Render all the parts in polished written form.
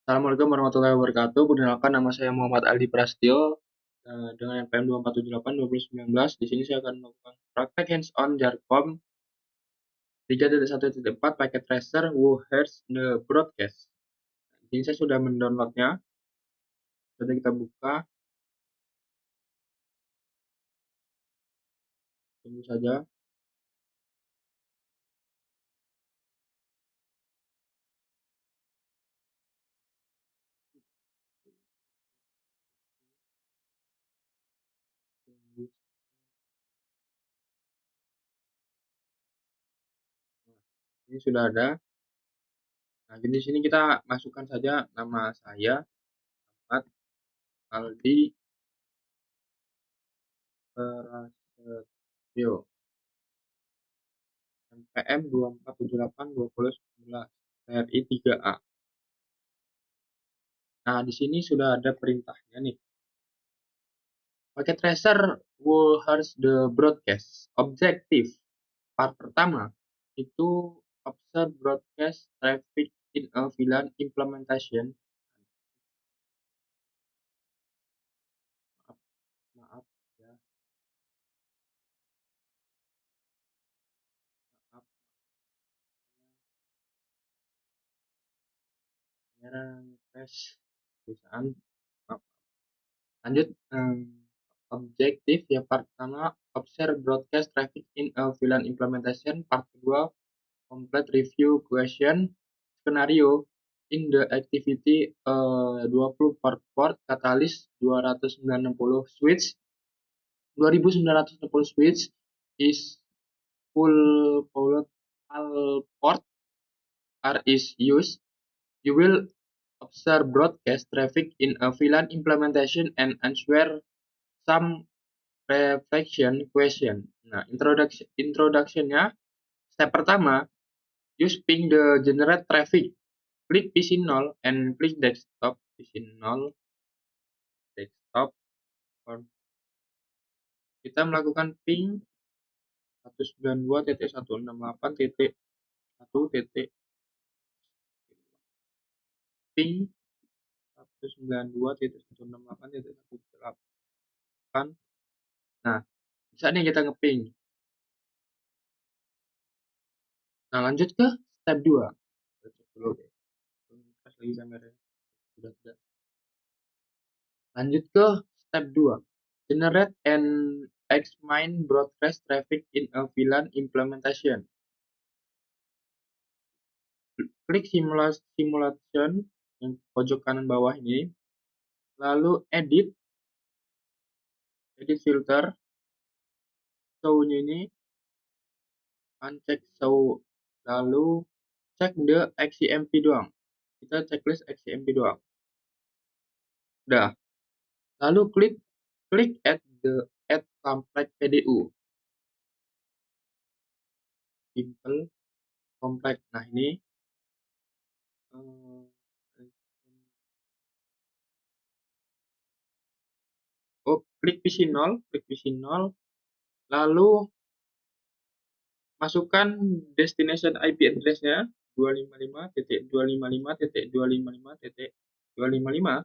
Assalamualaikum warahmatullahi wabarakatuh. Perkenalkan, nama saya Muhammad Aldi Prasetyo dengan NPM 2478 2019. Di sini saya akan melakukan praktek hands-on Jarcom 3.1.4 paket tracer Who Hears the Broadcast. Di sini saya sudah mendownloadnya. Sudah kita buka. Tunggu saja. Ini sudah ada. Nah, jadi di sini kita masukkan saja nama saya, Muhammad Aldi Prasetyo. NPM 2478 2019 RI 3A. Nah, di sini sudah ada perintahnya nih. Paket tracer will harus the broadcast. Objektif part pertama itu observe broadcast traffic in a VLAN implementation. Maaf ya, maaf merah crash tulisan. Maaf. Lanjut, objektif yang part pertama observe broadcast traffic in a VLAN implementation. Part kedua complete review question scenario in the activity 20 port catalyst 290 switch 2960 switch is full powered all port are is used. You will observe broadcast traffic in a VLAN implementation and answer some reflection question. Nah, introductionnya step pertama, use ping the generate traffic. Klik PC0 and klik desktop PC0 desktop. Kita melakukan ping 192.168.1. Ping 192.168.1. Nah, bisa nih kita ngeping. Nah, lanjut ke step 2. Kita cek dulu deh. Pas lagi kameranya. Sudah tidak. Lanjut ke step 2. Generate and examine broadcast traffic in a VLAN implementation. Klik simulation yang pojok kanan bawah ini. Lalu edit filter. Show-nya ini uncheck show. Lalu cek the XCMP doang. Kita checklist XCMP doang. Udah. Lalu klik add complex PDU. Simple complex. Nah, ini klik PC0, lalu masukkan destination IP address-nya 255.255.255.255.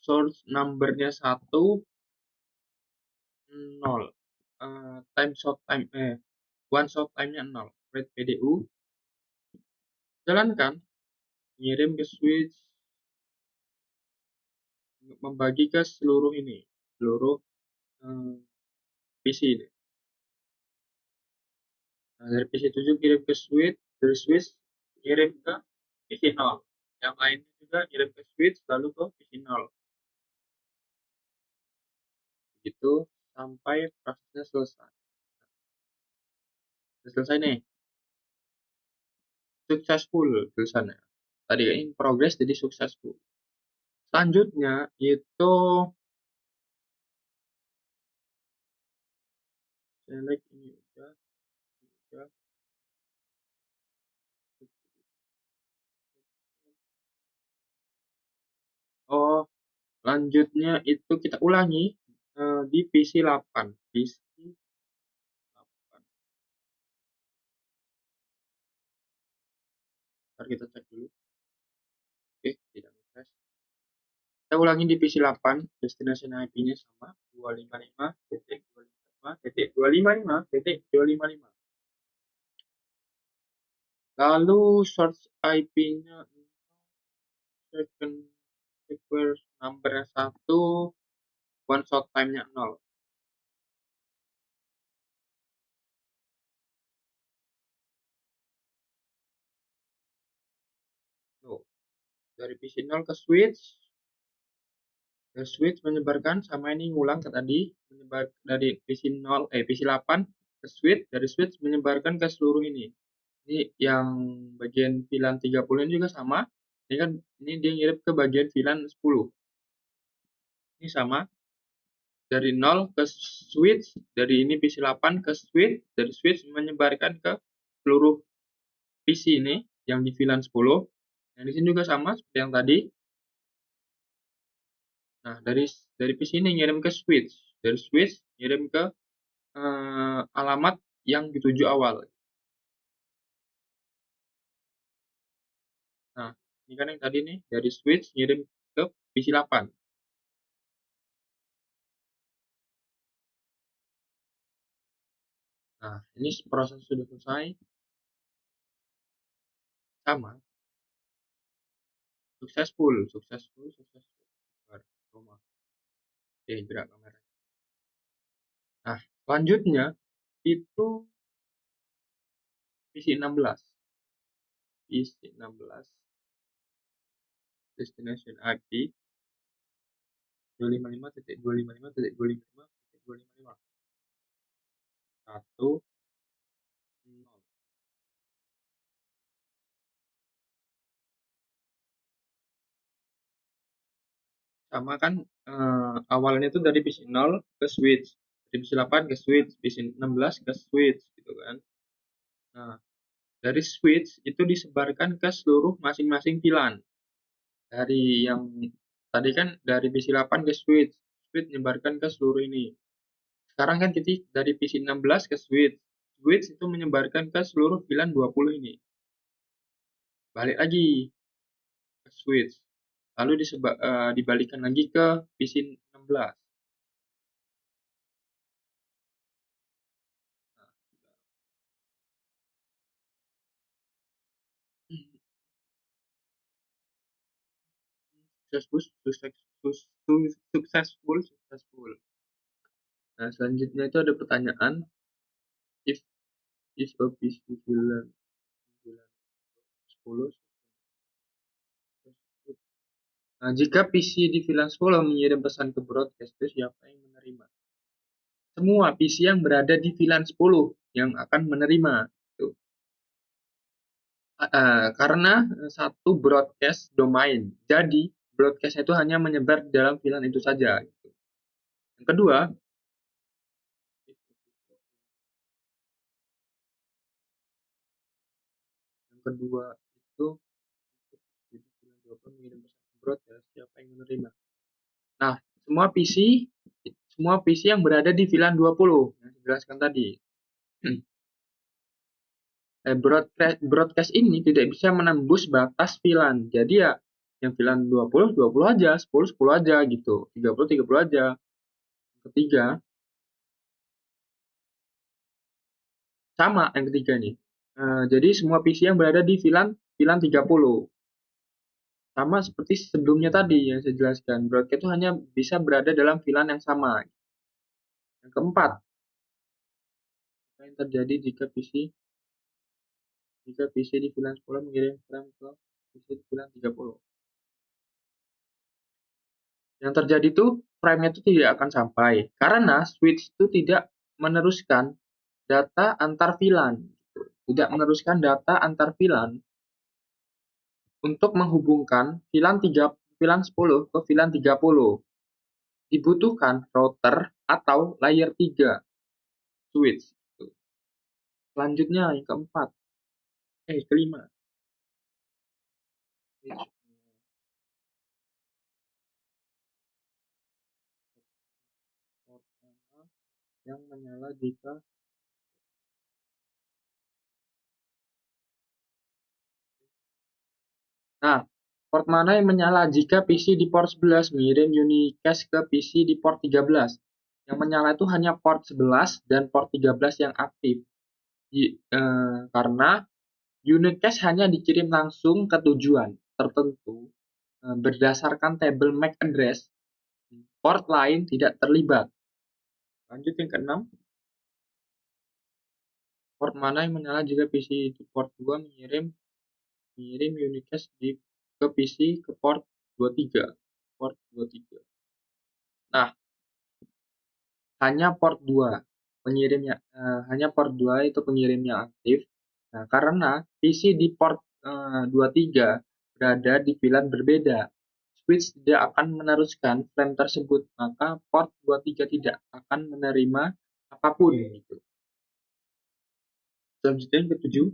Source number-nya 1 0. One shot time-nya 0. Read PDU. Jalankan, ngirim ke switch, membagi ke seluruh PC ini. Nah, dari PC7 kirim ke switch, dari switch kirim ke PC0. Yang lainnya juga kirim ke switch lalu ke PC0. Begitu sampai prosesnya selesai. Sudah selesai nih. Successful tulisannya. Tadi in progress jadi successful. Selanjutnya itu select ini udah. Oh, lanjutnya itu kita ulangi di PC8. Ntar kita cek dulu. Kita ulangi di PC 8, destination IP-nya sama 255.255.255.255. Lalu source IP-nya second request number 1, one shot time-nya 0. Tuh, dari PC 0 ke switch, menyebarkan sama ini ngulang ke tadi, menyebar dari PC 8 ke switch, dari switch menyebarkan ke seluruh ini. Ini yang bagian VLAN 30 ini juga sama. Ini kan ini dia ngirim ke bagian VLAN 10. Ini sama, dari 0 ke switch, dari ini PC 8 ke switch, dari switch menyebarkan ke seluruh PC ini yang di VLAN 10. Yang di sini juga sama seperti yang tadi. Nah, dari PC ini ngirim ke switch, dari switch ngirim ke alamat yang dituju awal. Nah, ini kan yang tadi nih, dari switch ngirim ke PC 8. Nah, ini proses sudah selesai. Sama, successful. Rumah. Oke, gerak kamera. Nah, selanjutnya itu PC 16. PC 16 destination IP 255.255.255.255 1 0. Sama kan awalnya itu dari PC 0 ke switch, dari PC 8 ke switch, PC 16 ke switch gitu kan. Nah, dari switch itu disebarkan ke seluruh masing-masing VLAN. Dari yang tadi kan dari PC 8 ke switch, switch menyebarkan ke seluruh ini. Sekarang kan kita dari PC 16 ke switch, switch itu menyebarkan ke seluruh VLAN 20 ini. Balik lagi ke switch, lalu dibalikan lagi ke PC 16. Successful. Nah, selanjutnya itu ada pertanyaan, if a PC VLAN 10. Nah, jika PC di VLAN 10 mengirim pesan ke broadcast, itu siapa yang menerima? Semua PC yang berada di VLAN 10 yang akan menerima. Tuh. Karena satu broadcast domain. Jadi, broadcast itu hanya menyebar di dalam VLAN itu saja. Yang kedua, itu mengirim pesan ke broadcast, siapa yang menerima? Nah, semua PC yang berada di VLAN 20 yang saya jelaskan tadi. Broadcast ini tidak bisa menembus batas VLAN. Jadi ya yang VLAN 20 aja, 10 aja gitu. 30 aja. Ketiga, sama yang ketiga nih. Jadi semua PC yang berada di VLAN 30. Sama seperti sebelumnya tadi yang saya jelaskan. Broadcast itu hanya bisa berada dalam VLAN yang sama. Yang keempat, apa yang terjadi jika PC di VLAN 10 mengirim frame ke PC di VLAN 30? Yang terjadi itu frame-nya itu tidak akan sampai karena switch itu tidak meneruskan data antar VLAN, tidak meneruskan data antar VLAN untuk menghubungkan VLAN 10 ke VLAN 30. Dibutuhkan router atau layer 3 switch. Selanjutnya yang keempat, kelima, yang menyala jika Nah, Port mana yang menyala jika PC di port 11 mengirim unicast ke PC di port 13? Yang menyala itu hanya port 11 dan port 13 yang aktif. Karena unicast hanya dikirim langsung ke tujuan tertentu berdasarkan tabel MAC address. Port lain tidak terlibat. Lanjut yang keenam. Port mana yang menyala jika PC di port 2 mengirim unicast ke PC ke port 23. Port 23. Nah, hanya port 2 pengirimnya hanya port 2 itu pengirim yang aktif. Nah, karena PC di port 23 berada di VLAN berbeda, switch tidak akan meneruskan frame tersebut, maka port 23 tidak akan menerima apapun gitu. Selanjutnya yang ketujuh,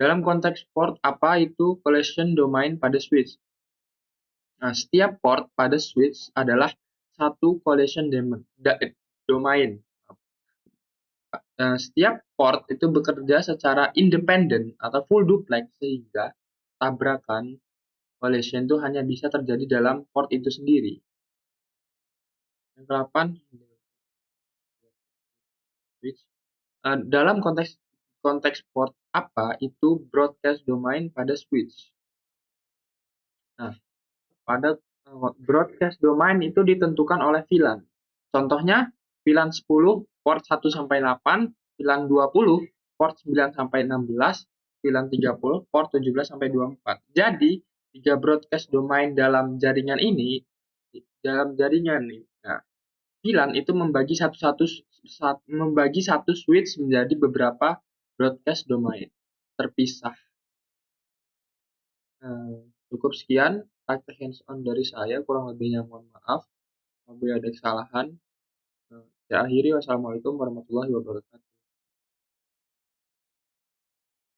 dalam konteks port apa itu collision domain pada switch? Nah, setiap port pada switch adalah satu collision domain. Setiap port itu bekerja secara independen atau full duplex sehingga tabrakan collision itu hanya bisa terjadi dalam port itu sendiri. Yang ke-8, switch. Dalam konteks port apa itu broadcast domain pada switch? Nah, pada broadcast domain itu ditentukan oleh VLAN. Contohnya, VLAN 10 port 1 sampai 8, VLAN 20 port 9 sampai 16, VLAN 30 port 17 sampai 24. Jadi, tiga broadcast domain dalam jaringan ini, nah, VLAN itu membagi satu switch menjadi beberapa broadcast domain terpisah. Cukup sekian praktek hands-on dari saya, kurang lebihnya mohon maaf apabila ada kesalahan. Saya akhiri, wassalamualaikum warahmatullahi wabarakatuh.